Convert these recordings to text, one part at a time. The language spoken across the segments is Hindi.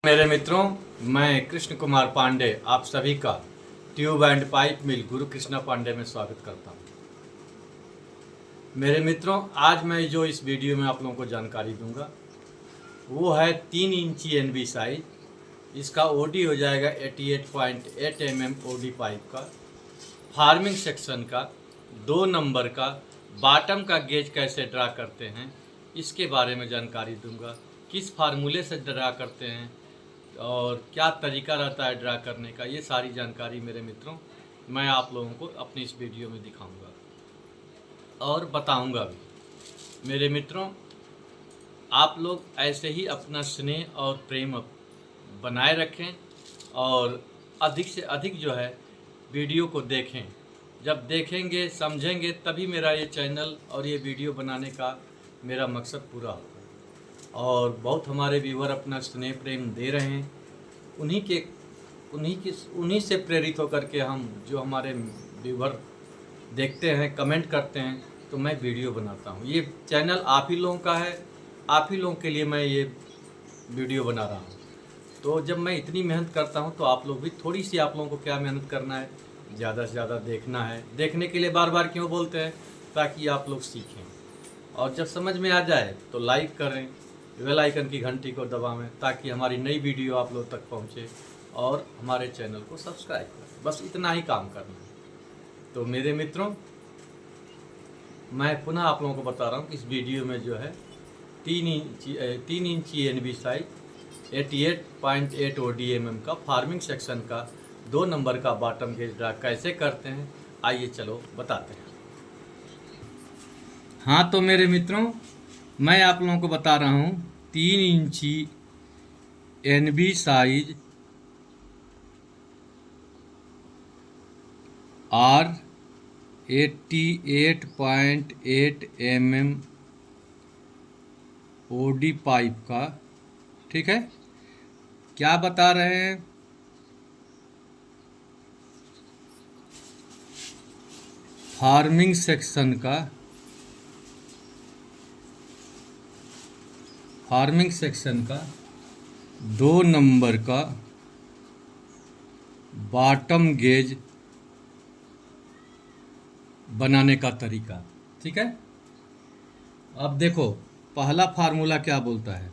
मेरे मित्रों, मैं कृष्ण कुमार पांडे आप सभी का ट्यूब एंड पाइप मिल गुरु कृष्णा पांडे में स्वागत करता हूं। मेरे मित्रों, आज मैं जो इस वीडियो में आप लोगों को जानकारी दूंगा वो है 3 इंची एनबी साइज। इसका ओडी हो जाएगा 88.8 ओडी पाइप का, फार्मिंग सेक्शन का, 2 नंबर का, बॉटम का गेज कैसे ड्रा करते हैं इसके बारे में जानकारी दूंगा। किस फार्मूले से ड्रा करते हैं और क्या तरीका रहता है ड्रा करने का, ये सारी जानकारी मेरे मित्रों मैं आप लोगों को अपनी इस वीडियो में दिखाऊंगा और बताऊंगा भी। मेरे मित्रों, आप लोग ऐसे ही अपना स्नेह और प्रेम बनाए रखें और अधिक से अधिक जो है वीडियो को देखें। जब देखेंगे समझेंगे तभी मेरा ये चैनल और ये वीडियो बनाने का मेरा मकसद पूरा होगा। और बहुत हमारे व्यूअर अपना स्नेह प्रेम दे रहे हैं, उन्हीं से प्रेरित होकर के हम जो हमारे व्यूअर देखते हैं, कमेंट करते हैं, तो मैं वीडियो बनाता हूँ। ये चैनल आप ही लोगों का है, आप ही लोगों के लिए मैं ये वीडियो बना रहा हूँ। तो जब मैं इतनी मेहनत करता हूँ तो आप लोग भी थोड़ी सी, आप लोगों को क्या मेहनत करना है, ज़्यादा से ज़्यादा देखना है। देखने के लिए बार बार क्यों बोलते हैं? ताकि आप लोग सीखें और जब समझ में आ जाए तो लाइक करें, बेल आइकन की घंटी को दबाएं ताकि हमारी नई वीडियो आप लोग तक पहुंचे और हमारे चैनल को सब्सक्राइब करें। बस इतना ही काम करना है। तो मेरे मित्रों, मैं पुनः आप लोगों को बता रहा हूं कि इस वीडियो में जो है 3 इंची एनबी साइज 88.8 ODMM का फार्मिंग सेक्शन का 2 नंबर का बॉटम गेज ड्रा कैसे करते हैं, आइए चलो बताते हैं। हाँ तो मेरे मित्रों, मैं आप लोगों को बता रहा हूँ 3 इंची एनबी साइज और 88.8 ओडी पाइप का, ठीक है। क्या बता रहे हैं? फार्मिंग सेक्शन का 2 नंबर का बॉटम गेज बनाने का तरीका, ठीक है। अब देखो, पहला फार्मूला क्या बोलता है?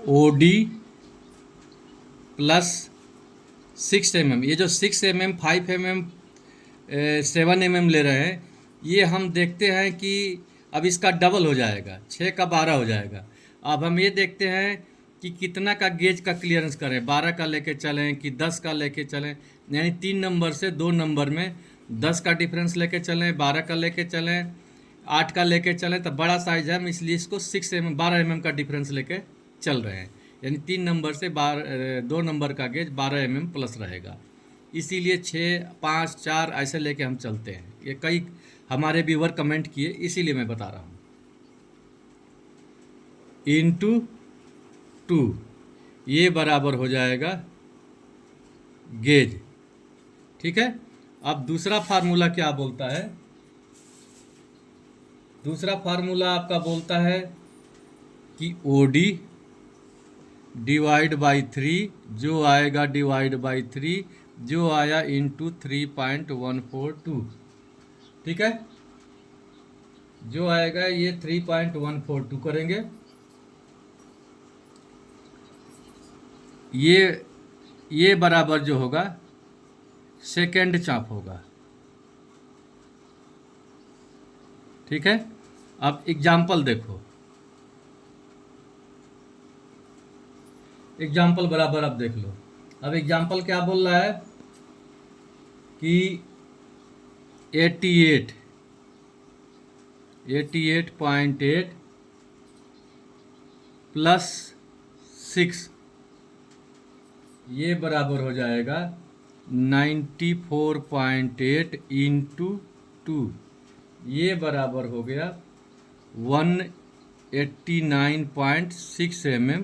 OD plus 6 mm। ये जो 6 mm, 5 mm, 7 mm ले रहे हैं, ये हम देखते हैं कि अब इसका डबल हो जाएगा, 6 का 12 हो जाएगा। अब हम ये देखते हैं कि कितना का गेज का क्लियरेंस करें, 12 का लेके चलें कि 10 का लेके चलें। यानी 3 नंबर से 2 नंबर में 10 का डिफरेंस लेके चलें, 12 का लेके चलें, 8 का लेके चलें। तो बड़ा साइज है, हम इसलिए इसको 12 mm का डिफरेंस लेके चल रहे हैं। यानी 3 नंबर से 2 नंबर का गेज 12 mm प्लस रहेगा। इसीलिए 6, 5, 4 ऐसे लेके हम चलते हैं। ये कई हमारे व्यूअर कमेंट किए, इसीलिए मैं बता रहा हूँ। इंटू 2 ये बराबर हो जाएगा गेज, ठीक है। अब दूसरा फार्मूला क्या बोलता है? दूसरा फार्मूला आपका बोलता है कि ओडी डिवाइड बाई 3, जो आएगा डिवाइड बाई 3, जो आया इंटू 3.142, ठीक है। जो आएगा ये 3.142 करेंगे। ये बराबर जो होगा सेकेंड चाप होगा, ठीक है। अब एग्जाम्पल देखो, एग्जाम्पल बराबर अब देख लो। अब एग्जाम्पल क्या बोल रहा है कि 88.8 प्लस 6 ये बराबर हो जाएगा 94.8 इंटू 2, ये बराबर हो गया 189.6 mm।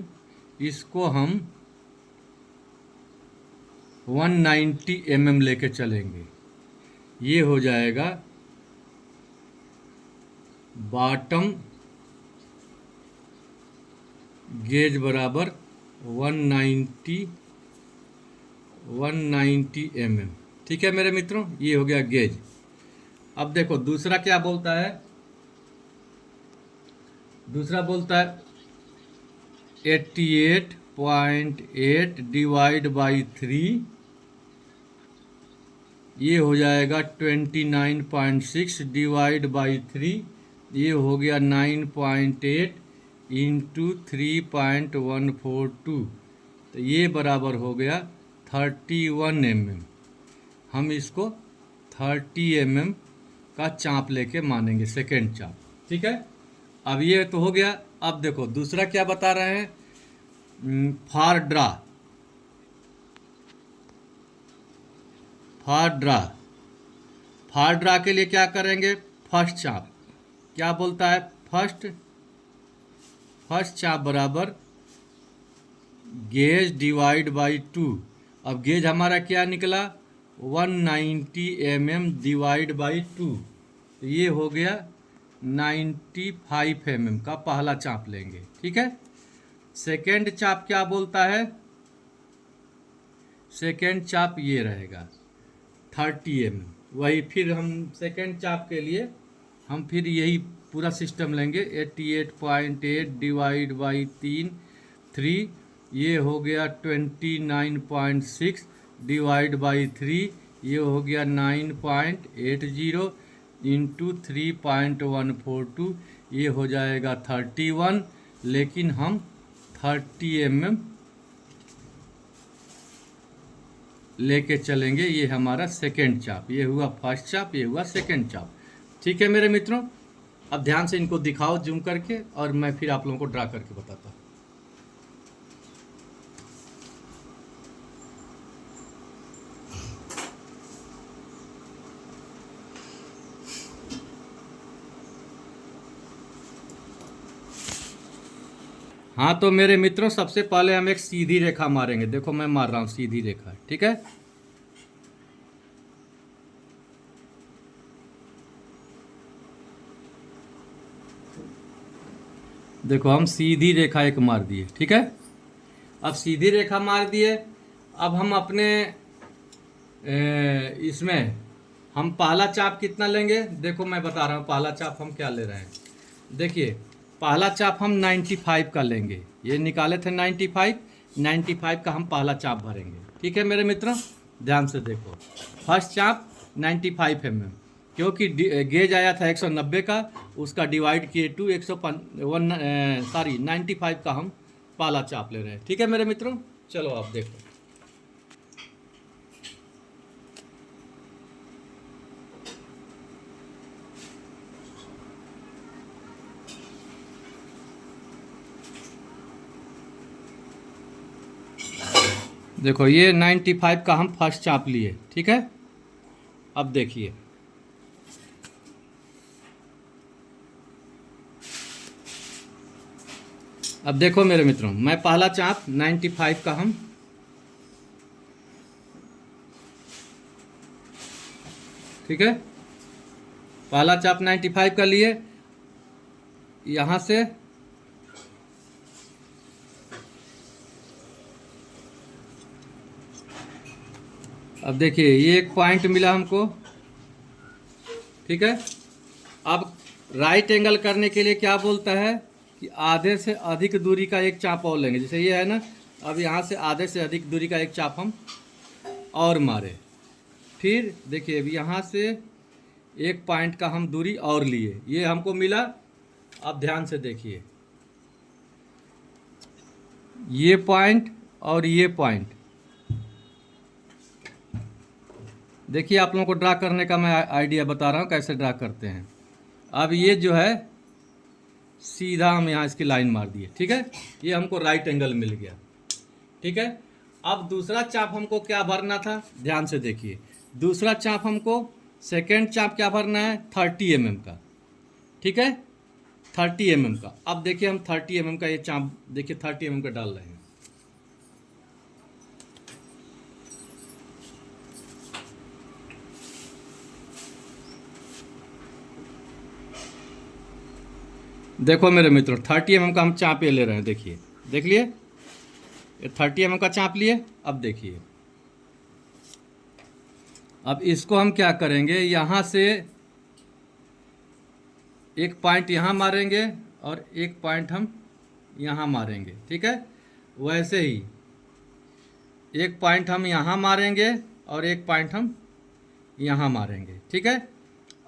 इसको हम 190 mm लेके चलेंगे। ये हो जाएगा बॉटम गेज बराबर 190 mm। ठीक है मेरे मित्रों, ये हो गया गेज। अब देखो दूसरा क्या बोलता है, दूसरा बोलता है 88.8 डिवाइड बाई 3, ये हो जाएगा 29.6 डिवाइड बाई 3, ये हो गया 9.8 इंटू 3.142, तो ये बराबर हो गया 31 mm। हम इसको 30 mm का चाप लेके मानेंगे, सेकेंड चाप। ठीक है, अब ये तो हो गया। अब देखो दूसरा क्या बता रहे हैं, फार ड्रा, फार ड्रा के लिए क्या करेंगे, फर्स्ट चाप क्या बोलता है, फर्स्ट चाप बराबर गेज डिवाइड बाई 2। अब गेज हमारा क्या निकला, 190 mm डिवाइड बाई 2, तो ये हो गया 95 mm का पहला चाप लेंगे। ठीक है, सेकेंड चाप क्या बोलता है, सेकेंड चाप ये रहेगा 30 mm। वही फिर हम सेकेंड चाप के लिए हम फिर यही पूरा सिस्टम लेंगे, 88.8 डिवाइड बाई 3, ये हो गया 29.6 डिवाइड बाई 3, ये हो गया 9.80 इंटू 3.142, ये हो जाएगा 31। लेकिन हम 30 mm लेके चलेंगे, ये हमारा सेकेंड चाप, ये हुआ फर्स्ट चाप, ये हुआ सेकेंड चाप। ठीक है मेरे मित्रों, अब ध्यान से इनको दिखाओ जूम करके, और मैं फिर आप लोगों को ड्रा करके बताता हूँ। हाँ तो मेरे मित्रों, सबसे पहले हम एक सीधी रेखा मारेंगे। देखो मैं मार रहा हूँ सीधी रेखा। ठीक है, देखो हम सीधी रेखा एक मार दिए। ठीक है, अब सीधी रेखा मार दिए, अब हम अपने इसमें हम पहला चाप कितना लेंगे, देखो मैं बता रहा हूँ पहला चाप हम क्या ले रहे हैं। देखिए पहला चाप हम 95 का लेंगे, ये निकाले थे 95 का हम पहला चाप भरेंगे। ठीक है मेरे मित्रों, ध्यान से देखो, फर्स्ट चाप 95 mm, क्योंकि गेज आया था 190 का, उसका डिवाइड किए 95 का हम पहला चाप ले रहे हैं। ठीक है मेरे मित्रों, चलो आप देखो, देखो ये 95 का हम फर्स्ट चाप लिए। ठीक है, अब देखिए अब देखो मेरे मित्रों, मैं पहला चाप 95 का हम ठीक है, पहला चाप 95 का लिए, यहाँ से अब देखिए ये एक पॉइंट मिला हमको। ठीक है, अब राइट एंगल करने के लिए क्या बोलता है कि आधे से अधिक दूरी का एक चाप और लेंगे। जैसे ये है ना, अब यहाँ से आधे से अधिक दूरी का एक चाप हम और मारे। फिर देखिए अब यहाँ से एक पॉइंट का हम दूरी और लिए, ये हमको मिला। अब ध्यान से देखिए, ये पॉइंट और ये पॉइंट, देखिए आप लोगों को ड्रा करने का मैं आइडिया बता रहा हूँ कैसे ड्रा करते हैं। अब ये जो है सीधा हम यहाँ इसकी लाइन मार दिए। ठीक है, ये हमको राइट एंगल मिल गया। ठीक है, अब दूसरा चाप हमको क्या भरना था, ध्यान से देखिए, दूसरा चाप हमको सेकेंड चाप क्या भरना है, 30 mm का। ठीक है, 30 mm का। अब देखिए हम 30 mm का ये चाप, देखिए 30 mm का डाल रहे हैं। देखो मेरे मित्रों, 30 mm का हम चाप ये ले रहे हैं। देखिए देख लिए, ये 30 mm का चाप लिए। अब देखिए, अब इसको हम क्या करेंगे, यहाँ से एक पॉइंट यहाँ मारेंगे और एक पॉइंट हम यहाँ मारेंगे, ठीक है। वैसे ही एक पॉइंट हम यहाँ मारेंगे और एक पॉइंट हम यहाँ मारेंगे, ठीक है।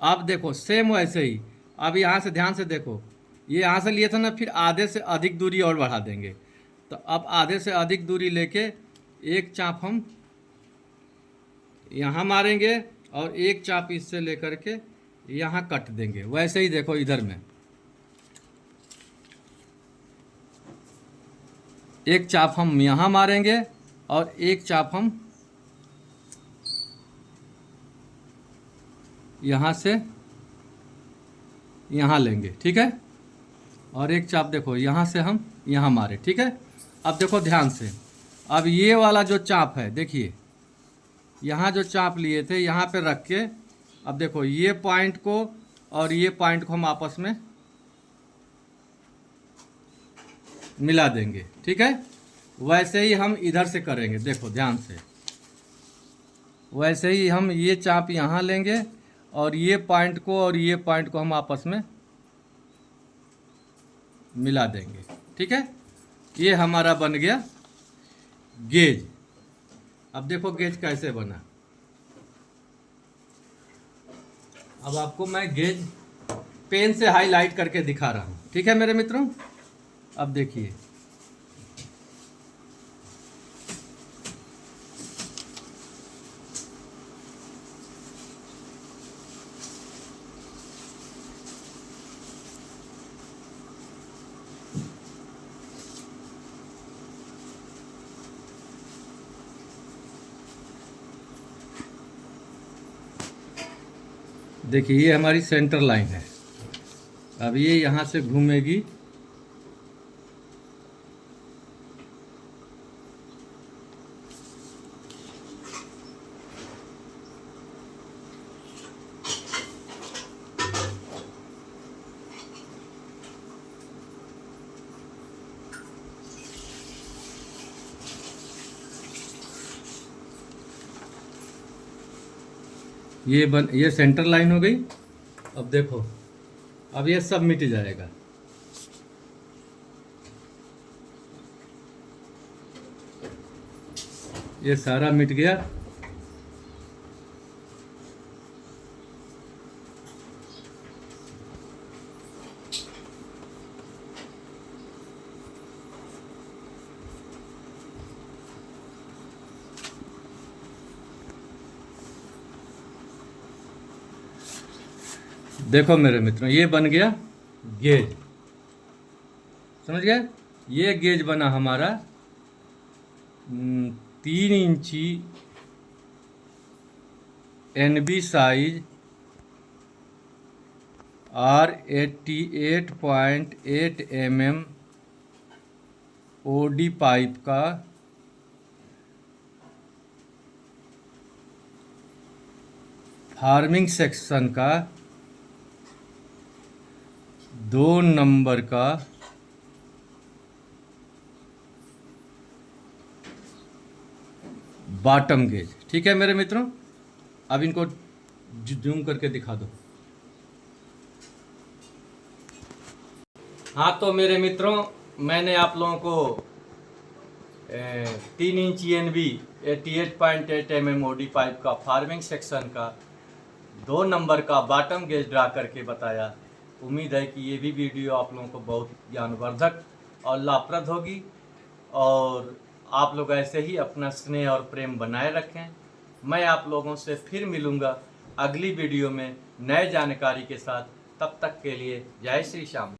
अब देखो सेम वैसे ही, अब यहाँ से ध्यान से देखो, ये यहाँ से लिए थे ना, फिर आधे से अधिक दूरी और बढ़ा देंगे। तो अब आधे से अधिक दूरी लेके एक चाप हम यहाँ मारेंगे और एक चाप इससे लेकर के यहाँ कट देंगे। वैसे ही देखो इधर में एक चाप हम यहाँ मारेंगे और एक चाप हम यहाँ से यहाँ लेंगे, ठीक है। और एक चाप देखो यहाँ से हम यहाँ मारे, ठीक है। अब देखो ध्यान से, अब ये वाला जो चाप है, देखिए यहाँ जो चाप लिए थे यहाँ पे रख के, अब देखो ये पॉइंट को और ये पॉइंट को हम आपस में मिला देंगे, ठीक है। वैसे ही हम इधर से करेंगे, देखो ध्यान से, वैसे ही हम ये चाप यहाँ लेंगे और ये पॉइंट को और ये पॉइंट को हम आपस में मिला देंगे, ठीक है। ये हमारा बन गया गेज। अब देखो गेज कैसे बना। अब आपको मैं गेज पेन से हाईलाइट करके दिखा रहा हूँ, ठीक है मेरे मित्रों। अब देखिए, देखिए ये हमारी सेंटर लाइन है। अब ये यहाँ से घूमेगी, ये सेंटर लाइन हो गई। अब देखो, अब ये सब मिट जाएगा। ये सारा मिट गया। देखो मेरे मित्रों, ये बन गया गेज, समझ गए। ये गेज बना हमारा 3 इंची NB साइज और 88.8 mm OD पाइप का फार्मिंग सेक्शन का 2 नंबर का बॉटम गेज, ठीक है मेरे मित्रों। अब इनको जूम करके दिखा दो। हाँ तो मेरे मित्रों, मैंने आप लोगों को 3 इंची NB 88.8 mm OD पाइप का फार्मिंग सेक्शन का 2 नंबर का बॉटम गेज ड्रा करके बताया। उम्मीद है कि ये भी वीडियो आप लोगों को बहुत ज्ञानवर्धक और लाभप्रद होगी, और आप लोग ऐसे ही अपना स्नेह और प्रेम बनाए रखें। मैं आप लोगों से फिर मिलूँगा अगली वीडियो में नए जानकारी के साथ। तब तक के लिए जय श्री श्याम।